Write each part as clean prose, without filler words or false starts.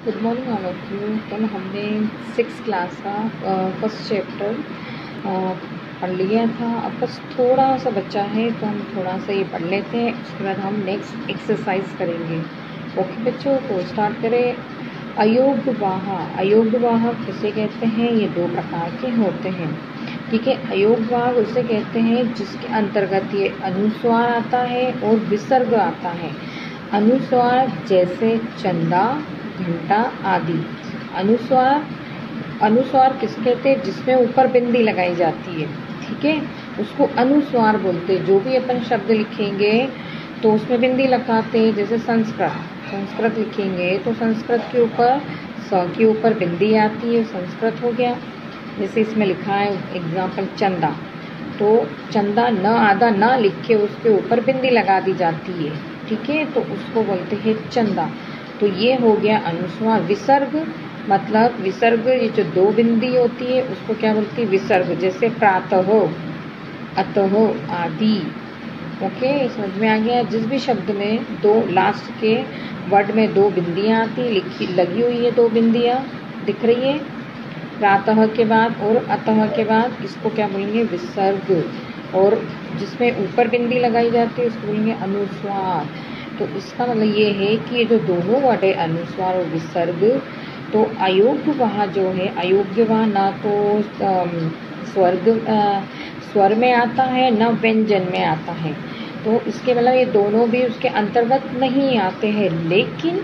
Good morning all of you. कल हमने 6 class का फर्स्ट चैप्टर पढ़ लिया था। अब बस थोड़ा सा बचा है तो हम थोड़ा सा ये पढ़ लेते हैं, उसके बाद हम नेक्स्ट एक्सरसाइज करेंगे। ओके बच्चों, तो स्टार्ट करें। अयोग्यवाह, अयोग्यवाह किसे कहते हैं? ये दो प्रकार के होते हैं, ठीक है। अयोग्यवाह उसे कहते हैं जिसके अंतर्गत ये अनुस्वार आता है और विसर्ग आता है। अनुस्वार जैसे चंदा, घंटा आदि। अनुस्वार, अनुस्वार किसे कहते हैं? जिसमें ऊपर बिंदी लगाई जाती है, ठीक है, उसको अनुस्वार बोलते हैं। जो भी अपन शब्द लिखेंगे तो उसमें बिंदी लगाते हैं। जैसे संस्कृत, संस्कृत लिखेंगे तो संस्कृत के ऊपर स के ऊपर बिंदी आती है, संस्कृत हो गया। जैसे इसमें लिखा है एग्जाम्पल चंदा, तो चंदा न आधा न लिख के उसके ऊपर बिंदी लगा दी जाती है, ठीक है, तो उसको बोलते हैं चंदा। तो ये हो गया अनुस्वार। विसर्ग मतलब विसर्ग, ये जो दो बिंदी होती है उसको क्या बोलती है? विसर्ग। जैसे प्रातः, अतः आदि। ओके, समझ में आ गया। जिस भी शब्द में दो लास्ट के वर्ड में दो बिंदियाँ आती लिखी लगी हुई है, दो बिंदियाँ दिख रही है प्रातः के बाद और अतः के बाद, इसको क्या बोलेंगे? विसर्ग। और जिसमें ऊपर बिंदी लगाई जाती है उसको बोलेंगे अनुस्वार। तो इसका मतलब ये है कि ये जो दोनों वर्ड है अनुस्वार और विसर्ग, तो अयोग्यवाह जो है, अयोग्यवाह ना तो स्वर में आता है न व्यंजन में आता है, तो इसके मतलब ये दोनों भी उसके अंतर्गत नहीं आते हैं। लेकिन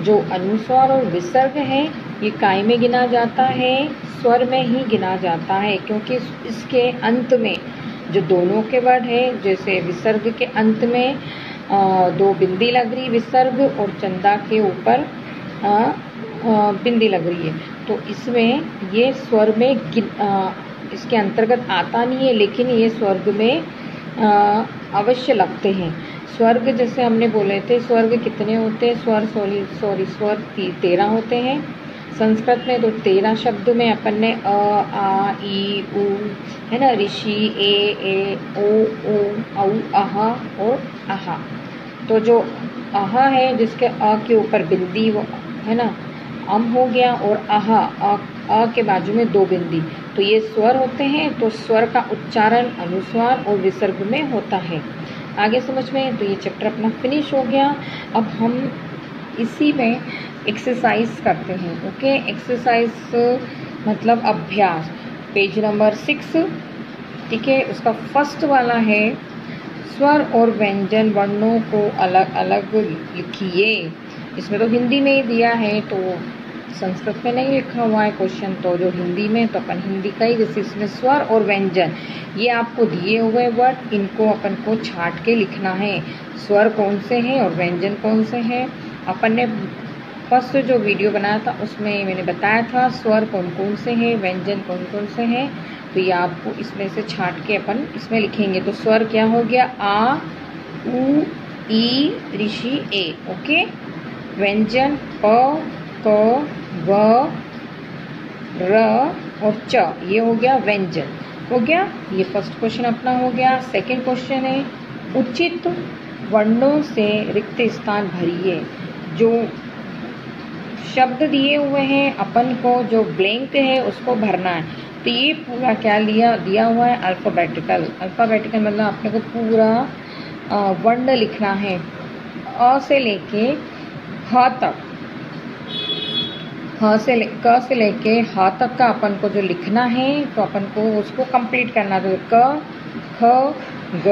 जो अनुस्वार और विसर्ग है ये काय में गिना जाता है? स्वर में ही गिना जाता है, क्योंकि इसके अंत में जो दोनों के वर्ड है, जैसे विसर्ग के अंत में दो बिंदी लग रही विसर्ग और चंदा के ऊपर बिंदी लग रही है, तो इसमें ये स्वर में इसके अंतर्गत आता नहीं है, लेकिन ये स्वर्ग में अवश्य लगते हैं। स्वर्ग जैसे हमने बोले थे, स्वर्ग कितने होते हैं? स्वर 13 होते हैं संस्कृत में। तो 13 शब्द में अपन ने अ, आ, ई, उ, है ना, ऋषि, ए, ओ, औ, अहा और आहा। तो जो आहा है जिसके अ के ऊपर बिंदी है ना, अम हो गया, और आहा अ के बाजू में दो बिंदी, तो ये स्वर होते हैं। तो स्वर का उच्चारण अनुस्वार और विसर्ग में होता है। आगे समझ में? तो ये चैप्टर अपना फिनिश हो गया। अब हम इसी में एक्सरसाइज करते हैं। ओके, एक्सरसाइज मतलब अभ्यास, पेज नंबर 6, ठीक है। उसका फर्स्ट वाला है स्वर और व्यंजन वर्णों को अलग अलग लिखिए। इसमें तो हिंदी में ही दिया है, तो संस्कृत में नहीं लिखा हुआ है क्वेश्चन, तो जो हिंदी में, तो अपन हिंदी का ही। जैसे इसमें स्वर और व्यंजन, ये आपको दिए हुए वर्ड, इनको अपन को छाट के लिखना है। स्वर कौन से हैं और व्यंजन कौन से हैं। अपन ने फर्स्ट जो वीडियो बनाया था उसमें मैंने बताया था स्वर कौन कौन से हैं, व्यंजन कौन कौन से हैं। तो ये आपको इसमें से छाट के अपन इसमें लिखेंगे। तो स्वर क्या हो गया? आ, उ, ई, ऋषि, ए। ओके, व्यंजन प, क, व, र और च, ये हो गया व्यंजन। हो गया, ये फर्स्ट क्वेश्चन अपना हो गया। सेकंड क्वेश्चन है उचित वर्णों से रिक्त स्थान भरिए। जो शब्द दिए हुए हैं अपन को, जो ब्लैंक है उसको भरना है। तो ये पूरा क्या दिया हुआ है? अल्फ़ाबेटिकल। अल्फ़ाबेटिकल मतलब अपने को पूरा वर्ण लिखना है, अ से लेके ह तक, क से लेके ह तक का अपन को जो लिखना है, तो अपन को उसको कंप्लीट करना है। तो क, ख, ग,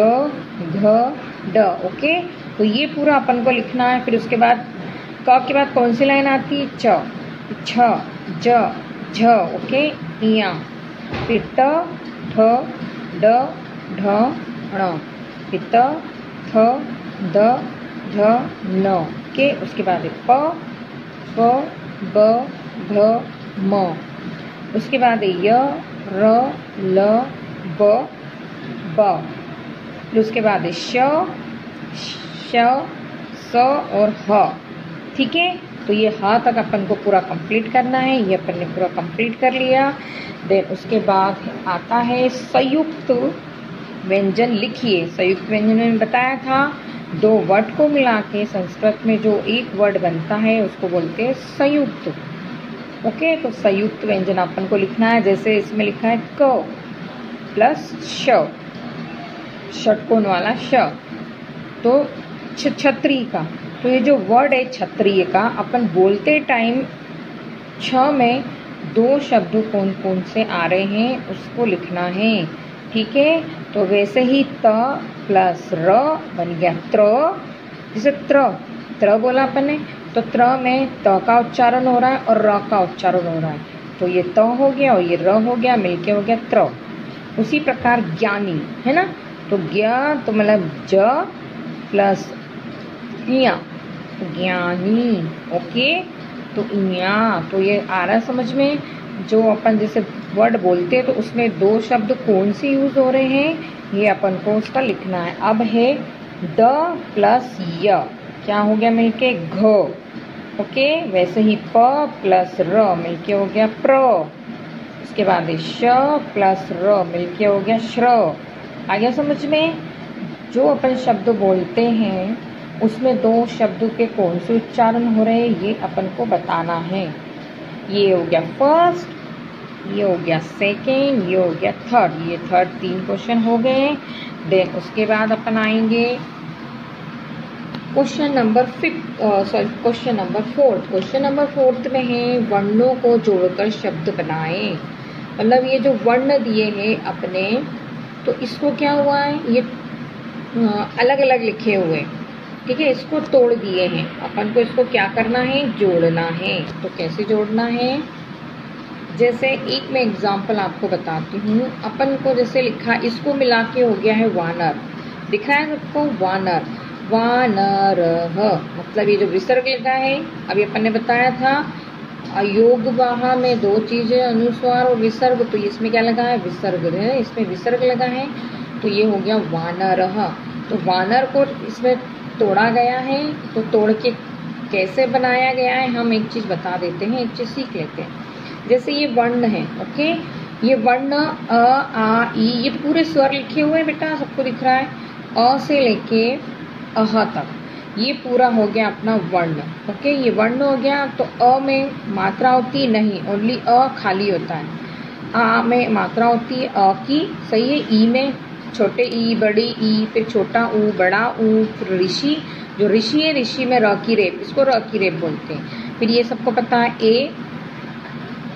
घ, ड। ओके, तो ये पूरा अपन को लिखना है। फिर उसके बाद क के बाद कौन सी लाइन आती है? च, छ, ज, झ। ओके, इया। फिर ट, ठ, ड, ढ, ण। फिर त, थ, द, ध, न। ओके, उसके बाद प, फ, ब, भ, म। उसके बाद य, र, ल, ब, ब। फिर उसके बाद श, श, स और ह, ठीक है। तो ये ह तक अपन को पूरा कंप्लीट करना है। ये अपन ने पूरा कंप्लीट कर लिया। देन उसके बाद आता है संयुक्त व्यंजन लिखिए। संयुक्त व्यंजन में बताया था दो वर्ड को मिला के संस्कृत में जो एक वर्ड बनता है उसको बोलते हैं संयुक्त। ओके, तो संयुक्त व्यंजन अपन को लिखना है। जैसे इसमें लिखा है क प्लस श, षटकोण वाला श, तो छतरी का। तो ये जो वर्ड है क्षत्रिय का, अपन बोलते टाइम छ में दो शब्द कौन कौन से आ रहे हैं उसको लिखना है। ठीक है, तो वैसे ही त प्लस र बन गया त्र। जैसे त्र बोला अपन ने, तो त्र में त का उच्चारण हो रहा है और र का उच्चारण हो रहा है, तो ये त हो गया और ये र हो गया, मिलके हो गया त्र। उसी प्रकार ज्ञानी है ना, तो ज्ञ तो मतलब ज प्लस इया, ज्ञानी। ओके, तो इया, तो ये आ रहा है समझ में। जो अपन जैसे वर्ड बोलते हैं तो उसमें दो शब्द कौन से यूज हो रहे हैं ये अपन को उसका लिखना है। अब है द प्लस य, क्या हो गया मिलके घ। ओके, वैसे ही प प्लस र मिलके हो गया प्र। उसके बाद श प्लस र मिलके हो गया श्र। आ गया समझ में। जो अपन शब्द बोलते हैं उसमें दो शब्दों के कौन से उच्चारण हो रहे हैं ये अपन को बताना है। ये हो गया फर्स्ट, ये हो गया सेकेंड, ये हो गया थर्ड। ये थर्ड 3 क्वेश्चन हो गए। देन उसके बाद अपन आएंगे क्वेश्चन नंबर 4। क्वेश्चन नंबर 4 में है वर्णों को जोड़कर शब्द बनाएं। मतलब ये जो वर्ण दिए हैं अपने, तो इसको क्या हुआ है, ये अलग अलग लिखे हुए, ठीक है, इसको तोड़ दिए हैं। अपन को इसको क्या करना है, जोड़ना है। तो कैसे जोड़ना है, जैसे एक मैं एग्जांपल आपको बताती हूँ। अपन को जैसे लिखा, इसको मिला के हो गया है वानर, दिख रहा है सबको, वानर, वानरः। मतलब ये जो विसर्ग लगा है, अभी अपन ने बताया था अयोगवाह में 2 चीजें, अनुस्वार और विसर्ग, तो इसमें क्या लगा है, विसर्ग है, इसमें विसर्ग लगा है, तो ये हो गया वानरः। तो वानर को इसमें तोड़ा गया है, तो तोड़ के कैसे बनाया गया है हम एक चीज बता देते हैं, एक चीज सीख लेते हैं। जैसे ये वर्ण है, ओके, ये वर्ण अ आ ई, ये पूरे स्वर लिखे हुए हैं बेटा, सबको दिख रहा है, अ से लेके अह तक, ये पूरा हो गया अपना वर्ण। ओके, ये वर्ण हो गया। तो अ में मात्रा होती नहीं, ओनली अ खाली होता है। आ में मात्रा होती है अ की, सही है। ई में छोटे ई, बड़ी ई, फिर छोटा ऊ, बड़ा ऊ, फिर ऋषि, जो ऋषि है, ऋषि में र की रेप, इसको र की रेप बोलते हैं। फिर ये सबको पता है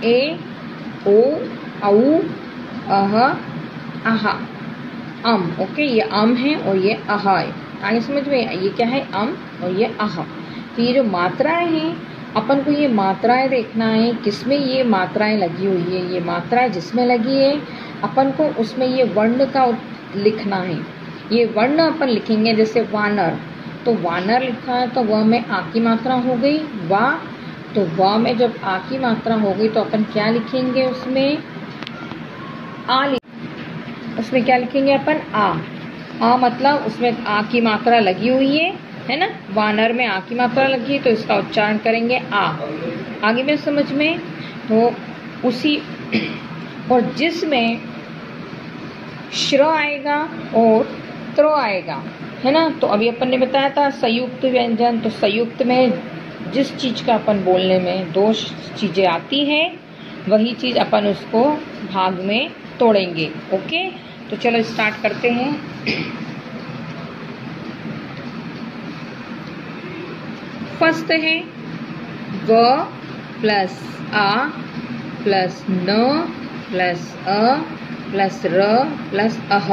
ए ओ औ अह आहा, अम। ओके, ये अम है और ये अह है। आगे समझ में, ये क्या है, अम और ये अह। तो ये जो मात्राएं हैं, अपन को ये मात्राएं देखना है, किसमें ये मात्राएं लगी हुई है। ये मात्राएं जिसमें लगी है अपन को उसमें ये वर्ण का लिखना है। ये वर्ण अपन लिखेंगे, जैसे वानर, तो वानर लिखा है तो वह में आ की मात्रा हो गई, वा, तो वा में जब आ की मात्रा हो गई तो अपन क्या लिखेंगे, उसमें उसमें क्या लिखेंगे अपन, आ मतलब उसमें आ की मात्रा लगी हुई है ना, वानर में आ की मात्रा लगी है, तो इसका उच्चारण करेंगे आ। आगे में समझ में, तो उसी और जिसमें श्र आएगा और त्र आएगा, है ना। तो अभी अपन ने बताया था संयुक्त व्यंजन, तो संयुक्त में जिस चीज का अपन बोलने में 2 चीजें आती हैं, वही चीज अपन उसको भाग में तोड़ेंगे। ओके, तो चलो स्टार्ट करते हैं। फर्स्ट है व प्लस आ प्लस न प्लस अ प्लस र प्लस अह।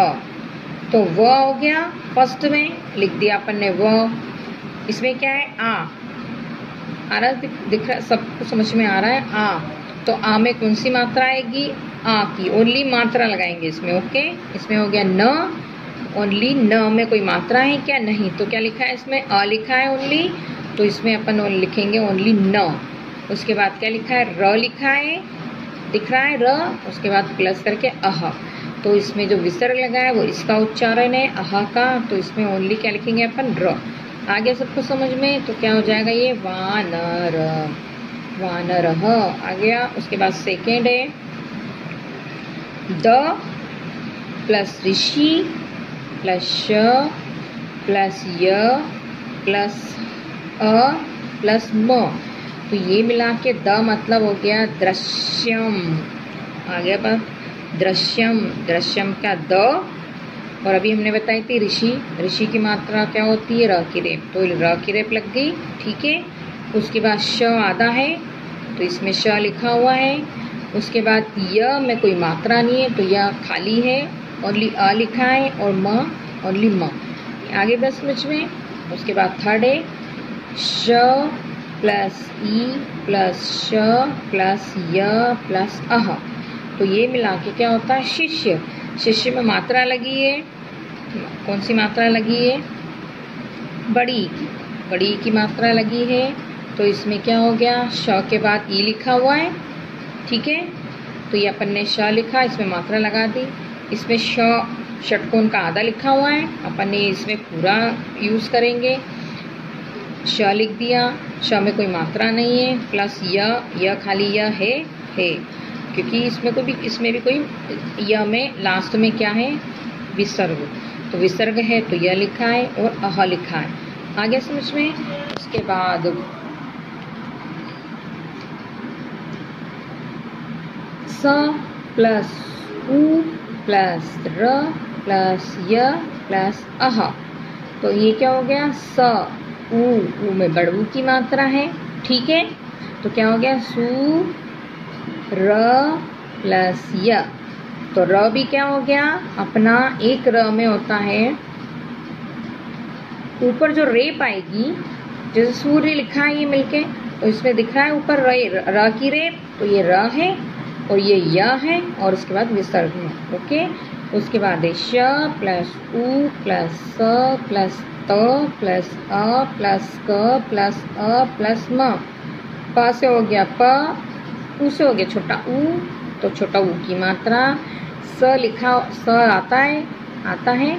तो व हो गया, फर्स्ट में लिख दिया अपन ने व। इसमें क्या है, आ रहा, दिख रहा, सबको समझ में आ रहा है, आ। तो आ में कौन सी मात्रा आएगी, आ की, ओनली मात्रा लगाएंगे इसमें। ओके, इसमें हो गया न, ओनली न में कोई मात्रा है क्या, नहीं, तो क्या लिखा है इसमें, अ लिखा है ओनली, तो इसमें अपन लिखेंगे ओनली न। उसके बाद क्या लिखा है, र लिखा है, दिख रहा है र, उसके बाद प्लस करके अह। तो इसमें जो विसर्ग लगा है वो इसका उच्चारण है अह का, तो इसमें ओनली क्या लिखेंगे अपन, र। आ गया सबको समझ में, तो क्या हो जाएगा ये वानर, वानरः आ गया। उसके बाद सेकेंड है द प्लस ऋषि प्लस श प्लस य प्लस अ प्लस म, तो ये मिला के द मतलब हो गया दृश्यम। आगे पर दृश्यम, दृश्यम का द, और अभी हमने बताई थी ऋषि, ऋषि की मात्रा क्या होती है र की रेप, तो र की रेप लग गई, ठीक है। उसके बाद श आधा है तो इसमें श लिखा हुआ है। उसके बाद य में कोई मात्रा नहीं है तो यह खाली है, ओनली अ लिखा है, और म ओनली म। आगे बस समझ में। उसके बाद थर्ड है श प्लस ई प्लस श प्लस य प्लस अह, तो ये मिला के क्या होता है शिष्य। शिष्य में मात्रा लगी है, कौन सी मात्रा लगी है, बड़ी, बड़ी की मात्रा लगी है, तो इसमें क्या हो गया श के बाद ई लिखा हुआ है, ठीक है। तो ये अपन ने श लिखा, इसमें मात्रा लगा दी। इसमें श षटकोण का आधा लिखा हुआ है, अपन ने इसमें पूरा यूज़ करेंगे। श लिख दिया, श में कोई मात्रा नहीं है, प्लस य खाली य है, क्योंकि इसमें कोई भी, इसमें भी कोई य में लास्ट में क्या है विसर्ग, तो विसर्ग है तो यह लिखा है और अह लिखा है। आगे समझ में। उसके बाद स प्लस उ प्लस र प्लस य प्लस अह, तो ये क्या हो गया स उ में बड़ू की मात्रा है, ठीक है। तो क्या हो गया सु र प्लस य, तो र भी क्या हो गया अपना एक र में होता है, ऊपर जो रेप आएगी, जैसे सूर्य लिखा है ये मिलके, तो इसमें दिख रहा है ऊपर र की रेप, तो ये र है और ये य है और उसके बाद विसर्ग है, ओके। उसके बाद है श प्लस उ प्लस स प्लस त प्लस अ प्लस क प्लस अ प्लस म, प से हो गया प, उ से हो गया छोटा उ, तो छोटा उ की मात्रा, स लिखा स आता है,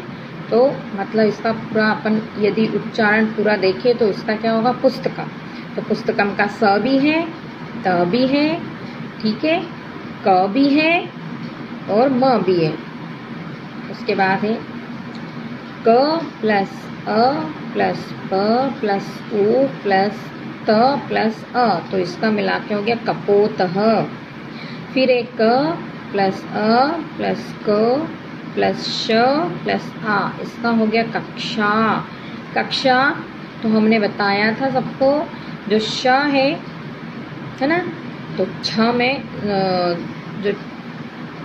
तो मतलब इसका पूरा अपन यदि उच्चारण पूरा देखें तो इसका क्या होगा पुस्तकम, तो पुस्तकम का स भी है, त भी है, ठीक है, क भी है और म भी है। उसके बाद है क प्लस अ प्लस प प्लस उ प्लस त प्लस अ, तो इसका मिला के हो गया कपोतः। फिर एक क प्लस अ प्लस क प्लस श प्लस आ, इसका हो गया कक्षा। कक्षा तो हमने बताया था सबको, जो श है ना, तो छ में जो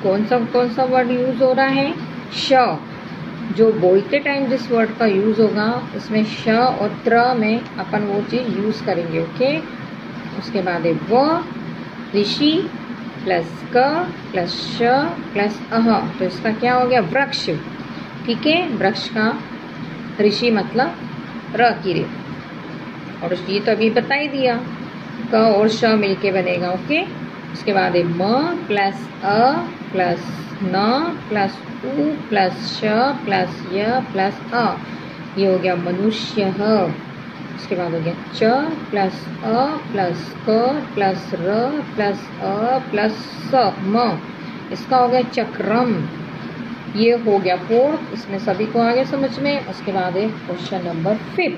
कौन सा वर्ड यूज हो रहा है श, जो बोलते टाइम जिस वर्ड का यूज होगा उसमें श और त्र में अपन वो चीज यूज करेंगे, ओके। उसके बाद है व ऋषि प्लस क प्लस श प्लस अह, तो इसका क्या हो गया वृक्ष, ठीक है। वृक्ष का ऋषि मतलब र की रे, और ये तो अभी बता ही दिया, क और श मिलके बनेगा, ओके। उसके बाद है म प्लस अ प्लस न प्लस उ प्लस श प्लस य प्लस अ, ये हो गया मनुष्य। उसके बाद हो गया च प्लस अ प्लस क प्लस र प्लस अ प्लस स म, इसका हो गया चक्रम। ये हो गया फोर्थ, इसमें सभी को आगे समझ में। उसके बाद है क्वेश्चन नंबर 5।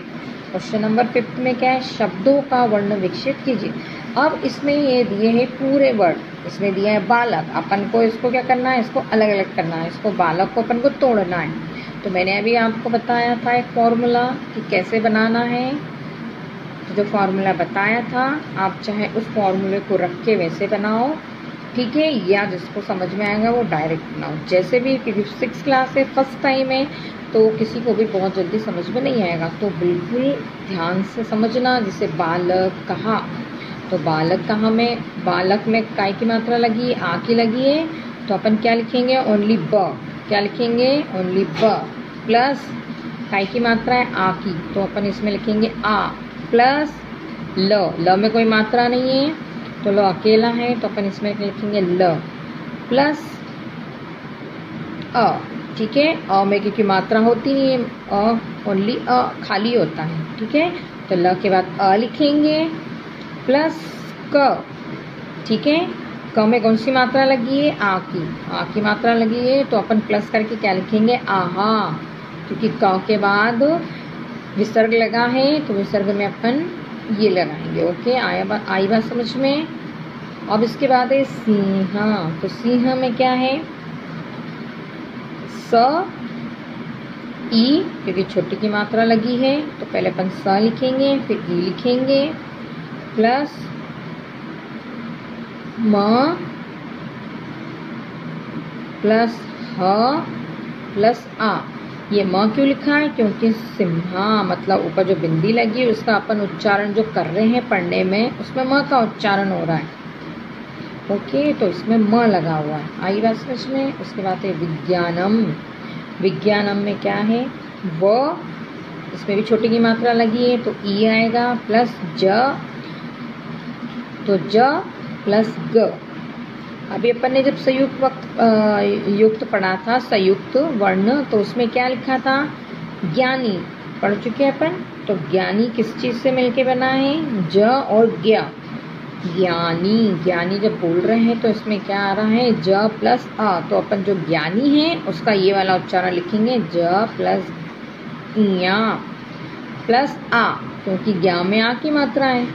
क्वेश्चन नंबर 5 में क्या है, शब्दों का वर्ण विकसित कीजिए। अब इसमें ये दिए हैं पूरे वर्ड, इसमें दिया है बालक, अपन को इसको क्या करना है, इसको अलग अलग करना है, इसको बालक को अपन को तोड़ना है। तो मैंने अभी आपको बताया था एक फॉर्मूला कि कैसे बनाना है, जो फॉर्मूला बताया था आप चाहे उस फॉर्मूले को रख के वैसे बनाओ, ठीक है, या जिसको समझ में आएगा वो डायरेक्ट बनाओ, जैसे भी, क्योंकि 6th क्लास है, फर्स्ट टाइम है, तो किसी को भी बहुत जल्दी समझ में नहीं आएगा, तो बिल्कुल ध्यान से समझना। जैसे बालक कहा, तो बालक कहा में, बालक में काय की मात्रा लगी है, आ की लगी है, तो अपन क्या लिखेंगे ओनली ब, क्या लिखेंगे ओनली ब, प्लस काय की मात्रा है आ की, तो अपन इसमें लिखेंगे आ, प्लस ल में कोई मात्रा नहीं है तो ल अकेला है, तो अपन इसमें लिखेंगे ल, प्लस अ, ठीक है। अ में क्योंकि मात्रा होती नहीं है, अ ओनली अ खाली होता है, ठीक है, तो ल के बाद अ लिखेंगे, प्लस क, ठीक है। क में कौन सी मात्रा लगी है, आ की मात्रा लगी है, तो अपन प्लस करके क्या लिखेंगे आहा, क्योंकि क के बाद विसर्ग लगा है तो विसर्ग में अपन ये लगाएंगे। ओके, आई बात समझ में। अब इसके बाद है सिंह। तो सिंह में क्या है, स ई, क्योंकि छोटी की मात्रा लगी है तो पहले अपन स लिखेंगे, फिर ई लिखेंगे, प्लस म प्लस ह प्लस आ। ये म क्यों लिखा है, क्योंकि सिम्हा मतलब ऊपर जो बिंदी लगी है उसका अपन उच्चारण जो कर रहे हैं पढ़ने में, उसमें म का उच्चारण हो रहा है। ओके, तो इसमें म लगा हुआ है। आई बात समझ में। उसके बाद है विज्ञानम। विज्ञानम में क्या है, व, इसमें भी छोटी की मात्रा लगी है तो ई आएगा, प्लस ज, तो ज प्लस ग। अभी अपन ने जब युक्त पढ़ा था, संयुक्त वर्ण, तो उसमें क्या लिखा था, ज्ञानी पढ़ चुके हैं अपन। तो ज्ञानी किस चीज से मिलके बना है, ज और ज्ञ। ज्ञानी, ज्ञानी जब बोल रहे हैं तो इसमें क्या आ रहा है, ज प्लस आ। तो अपन जो ज्ञानी है उसका ये वाला उच्चारण लिखेंगे, ज प्लस इया प्लस आ, क्योंकि ज्ञा में आ की मात्रा है।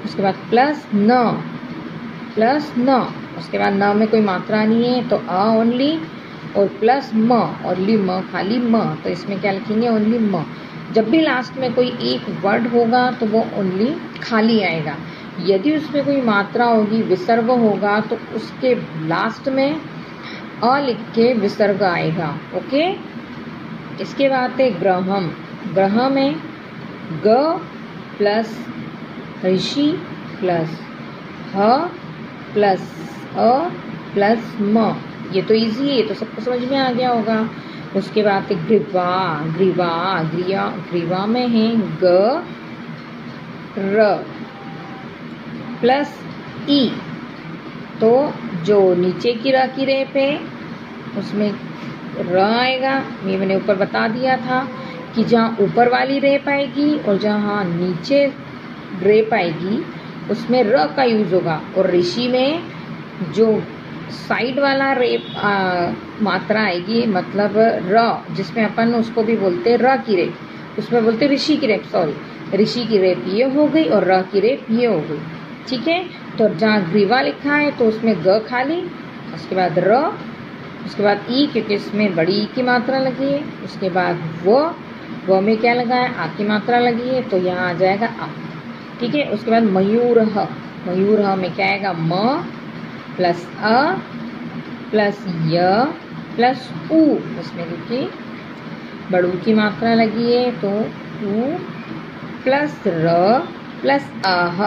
उसके बाद प्लस न, प्लस न। उसके बाद न में कोई मात्रा नहीं है तो अ ओनली, और प्लस म, ओनली म, खाली म। तो इसमें क्या लिखेंगे, ओनली म। जब भी लास्ट में कोई एक वर्ड होगा तो वो ओनली खाली आएगा। यदि उसमें कोई मात्रा होगी, विसर्ग होगा, तो उसके लास्ट में अ लिख के विसर्ग आएगा। ओके, इसके बाद है ग्रहम। ग्रह में ग प्लस ऋषि प्लस ह प्लस अ प्लस म। ये तो इजी है, ये तो सबको समझ में आ गया होगा। उसके बाद है ग्रीवा। ग्रीवा, ग्रीवा में है ग र प्लस ई। तो जो नीचे की र की रेप है उसमें र आएगा। ये मैंने ऊपर बता दिया था कि जहाँ ऊपर वाली रेप आएगी और जहाँ नीचे रेप आएगी उसमें र का यूज होगा। और ऋषि में जो साइड वाला रेप मात्रा आएगी, मतलब र, जिसमें अपन उसको भी बोलते र की रेप, उसमें बोलते ऋषि की रेप, सॉरी ऋषि की रेप ये हो गई और र की रेप ये हो गई। ठीक है, तो जहाँ ग्रीवा लिखा है तो उसमें ग खाली, उसके बाद र, उसके बाद ई, क्योंकि इसमें बड़ी ई की मात्रा लगी है। उसके बाद वो में क्या लगा है, आ की मात्रा लगी है तो यहाँ आ जाएगा आ। ठीक है, उसके बाद मयूर ह। मयूर ह में क्या आएगा, म प्लस अ प्लस य प्लस उ। उसमें देखिए बड़ू की मात्रा लगी है तो उ प्लस र प्लस आह।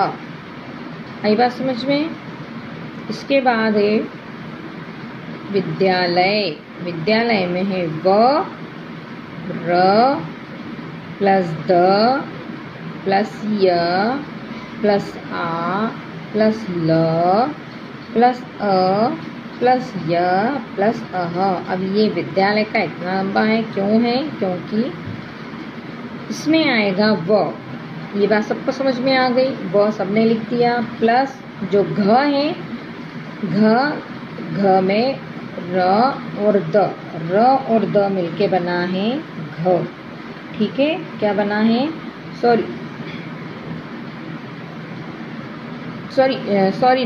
आई बात समझ में। इसके बाद है विद्यालय। विद्यालय में है व र प्लस द प्लस य प्लस आ प्लस ल प्लस अ प्लस य प्लस अह। अब ये विद्यालय का इतना लंबा है, क्यों है, क्योंकि इसमें आएगा व। ये बात सबको समझ में आ गई, व सबने लिख दिया। प्लस जो घ है, घ में र और द, र और द मिलके बना है घ। ठीक है, क्या बना है, सॉरी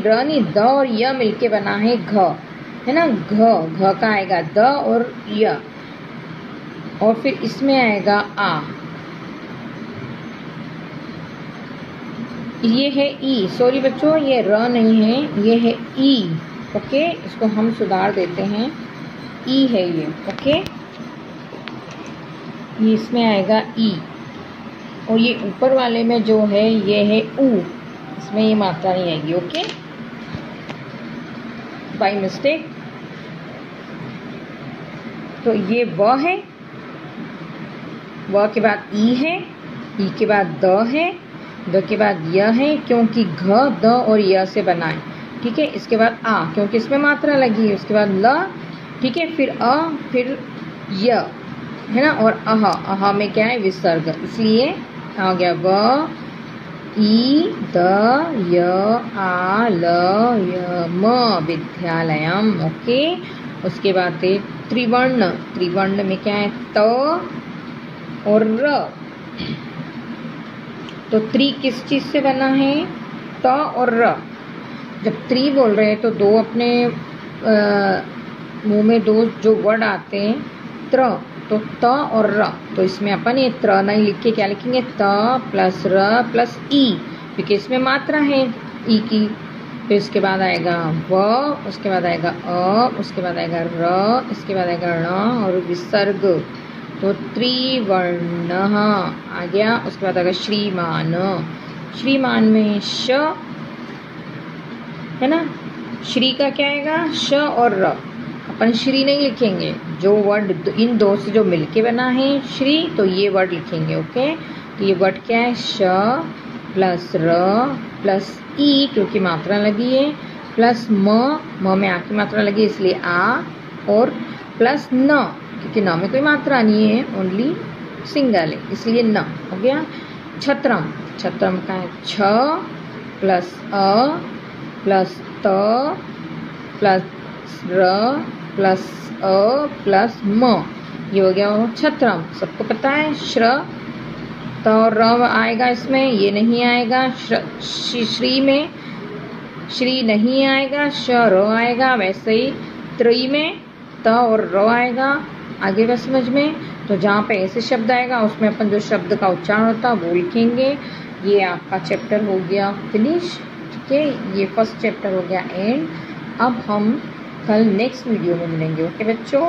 र नहीं, द और य मिलके बना है घ, है ना। घ का आएगा द और य, और फिर इसमें आएगा आ। ये है ई, सॉरी बच्चों ये र नहीं है, ये है ई। ओके, इसको हम सुधार देते हैं, ई है ये। ओके, ये इसमें आएगा ई, और ये ऊपर वाले में जो है ये है ऊ, इसमें ये मात्रा नहीं आएगी। Okay, by mistake. तो ये व है, व के बाद ई है, ई के बाद द है, द के बाद य है, क्योंकि घ द और य से बना है। ठीक है, इसके बाद आ, क्योंकि इसमें मात्रा लगी है। उसके बाद ल, ठीक है, फिर अ, फिर य, है ना, और अह। अह में क्या है, विसर्ग, इसलिए आ गया व ई द य आ ल य म, विद्यालयम। ओके, उसके बाद है त्रिवर्ण। त्रिवर्ण में क्या है, त और र। तो त्री किस चीज से बना है? त और र। जब त्री बोल रहे हैं तो दो अपने मुंह में दो जो वर्ड आते हैं त्र, तो त और र। तो इसमें अपन ये त्र नहीं लिख के क्या लिखेंगे? त प्लस र प्लस ई, क्योंकि इसमें मात्रा है ई की। फिर इसके बाद आएगा व, उसके बाद आएगा अ, उसके बाद आएगा र, इसके बाद आएगा ण और विसर्ग। तो त्रिवर्ण आ गया। उसके बाद आएगा श्रीमान। श्रीमान में श है ना, श्री का क्या आएगा? श और र। अपन श्री नहीं लिखेंगे, जो वर्ड इन दो से जो मिलके बना है श्री, तो ये वर्ड लिखेंगे। ओके, तो ये वर्ड क्या है? श प्लस र प्लस ई, क्योंकि मात्रा लगी है, प्लस म में आ की मात्रा लगी इसलिए आ, और प्लस न, क्योंकि न में कोई मात्रा नहीं है, ओनली सिंगल है इसलिए न हो गया। छत्रम, छत्रम का है छ प्लस अ प्लस त प्लस र प्लस अ प्लस म, ये हो गया छत्रम। सबको पता है श्र त और र आएगा इसमें, ये नहीं आएगा। श्री में श्री नहीं आएगा, श र आएगा। वैसे ही त्री में त और र आएगा। आगे का समझ में? तो जहाँ पे ऐसे शब्द आएगा उसमें अपन जो शब्द का उच्चारण होता है वो लिखेंगे। ये आपका चैप्टर हो गया फिनिश। ठीक है, ये फर्स्ट चैप्टर हो गया एंड। अब हम कल नेक्स्ट वीडियो में मिलेंगे। ओके बच्चों।